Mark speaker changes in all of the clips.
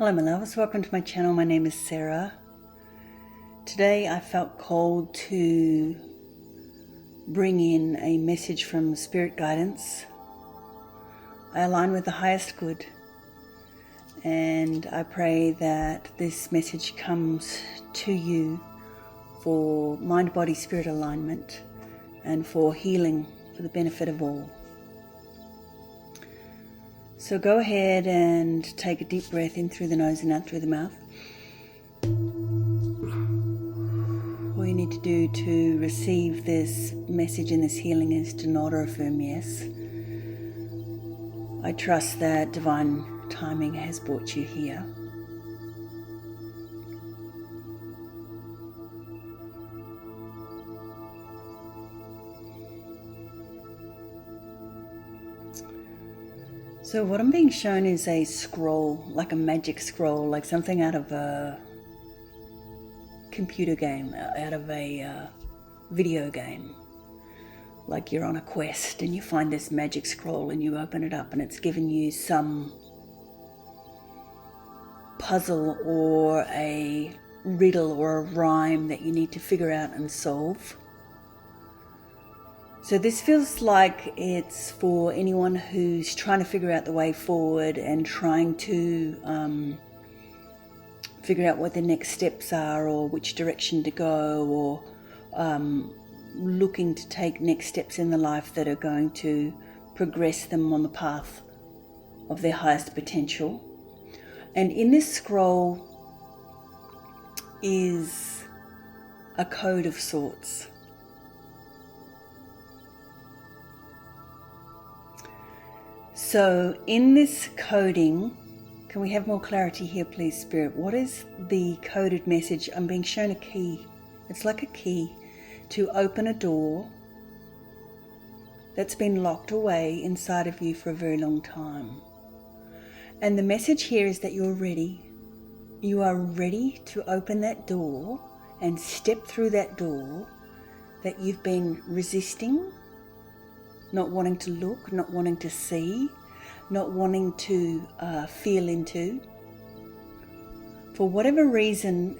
Speaker 1: Hello my loves, welcome to my channel. My name is Sarah. Today I felt called to bring in a message from Spirit Guidance. I align with the highest good and I pray that this message comes to you for mind, body, spirit alignment and for healing for the benefit of all. So go ahead and take a deep breath in through the nose and out through the mouth. All you need to do to receive this message and this healing is to nod or affirm yes. I trust that divine timing has brought you here. So what I'm being shown is a scroll, like a magic scroll, like something out of a computer game, out of a video game. Like you're on a quest and you find this magic scroll and you open it up and it's given you some puzzle or a riddle or a rhyme that you need to figure out and solve. So this feels like it's for anyone who's trying to figure out the way forward and trying to figure out what the next steps are or which direction to go, or looking to take next steps in the life that are going to progress them on the path of their highest potential. And in this scroll is a code of sorts. So in this coding, can we have more clarity here, please, Spirit? What is the coded message? I'm being shown a key. It's like a key to open a door that's been locked away inside of you for a very long time. And the message here is that you're ready. You are ready to open that door and step through that door that you've been resisting, not wanting to look, not wanting to see, not wanting to feel into. For whatever reason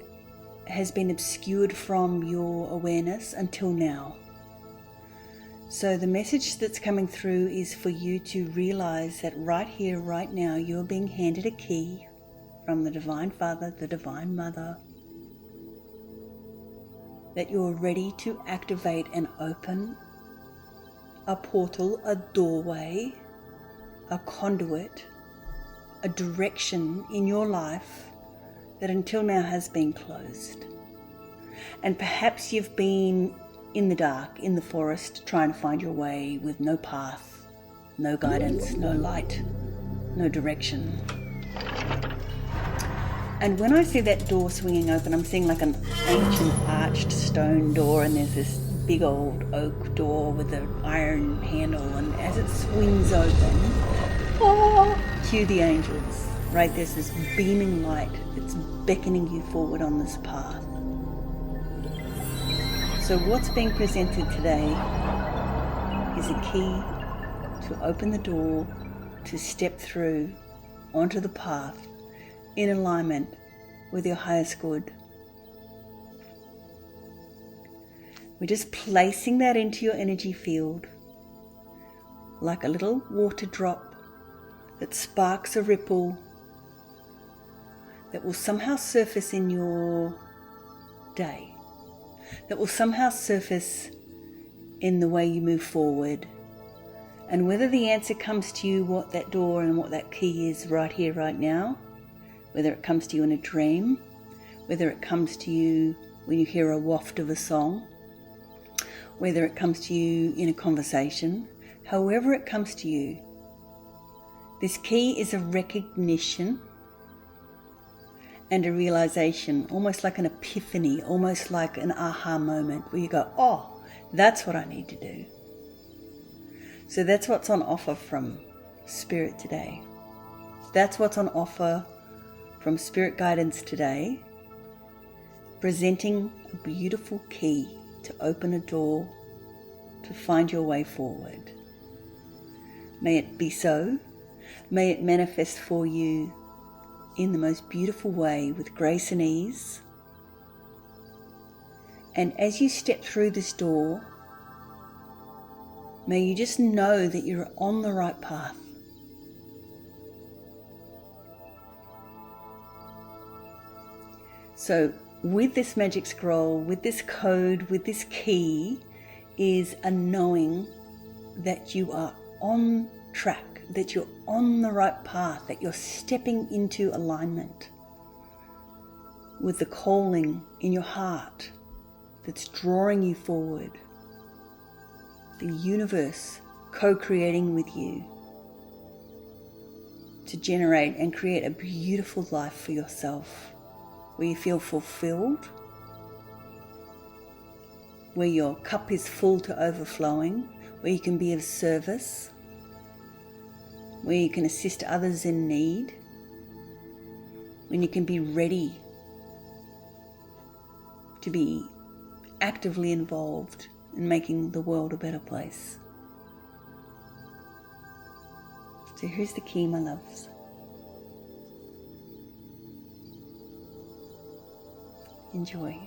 Speaker 1: has been obscured from your awareness until now. So the message that's coming through is for you to realize that right here, right now, you're being handed a key from the Divine Father, the Divine Mother, that you're ready to activate and open a portal, a doorway, a conduit, a direction in your life that until now has been closed. And perhaps you've been in the dark, in the forest, trying to find your way with no path, no guidance, no light, no direction. And when I see that door swinging open, I'm seeing like an ancient arched stone door, and there's this big old oak door with an iron handle, and as it swings open, cue the angels, right? There's this beaming light that's beckoning you forward on this path. So what's being presented today is a key to open the door, to step through onto the path in alignment with your highest good. We're just placing that into your energy field like a little water drop that sparks a ripple that will somehow surface in your day, that will somehow surface in the way you move forward. And whether the answer comes to you, what that door and what that key is right here, right now, whether it comes to you in a dream, whether it comes to you when you hear a waft of a song, whether it comes to you in a conversation, however it comes to you, this key is a recognition and a realization, almost like an epiphany, almost like an aha moment where you go, oh, that's what I need to do. So that's what's on offer from Spirit today. That's what's on offer from Spirit Guidance today, presenting a beautiful key to open a door, to find your way forward. May it be so. May it manifest for you in the most beautiful way with grace and ease. And as you step through this door, may you just know that you're on the right path. So with this magic scroll, with this code, with this key, is a knowing that you are on track, that you're on the right path, that you're stepping into alignment with the calling in your heart that's drawing you forward, the universe co-creating with you to generate and create a beautiful life for yourself, where you feel fulfilled, where your cup is full to overflowing, where you can be of service, where you can assist others in need, when you can be ready to be actively involved in making the world a better place. So here's the key, my loves. Enjoy.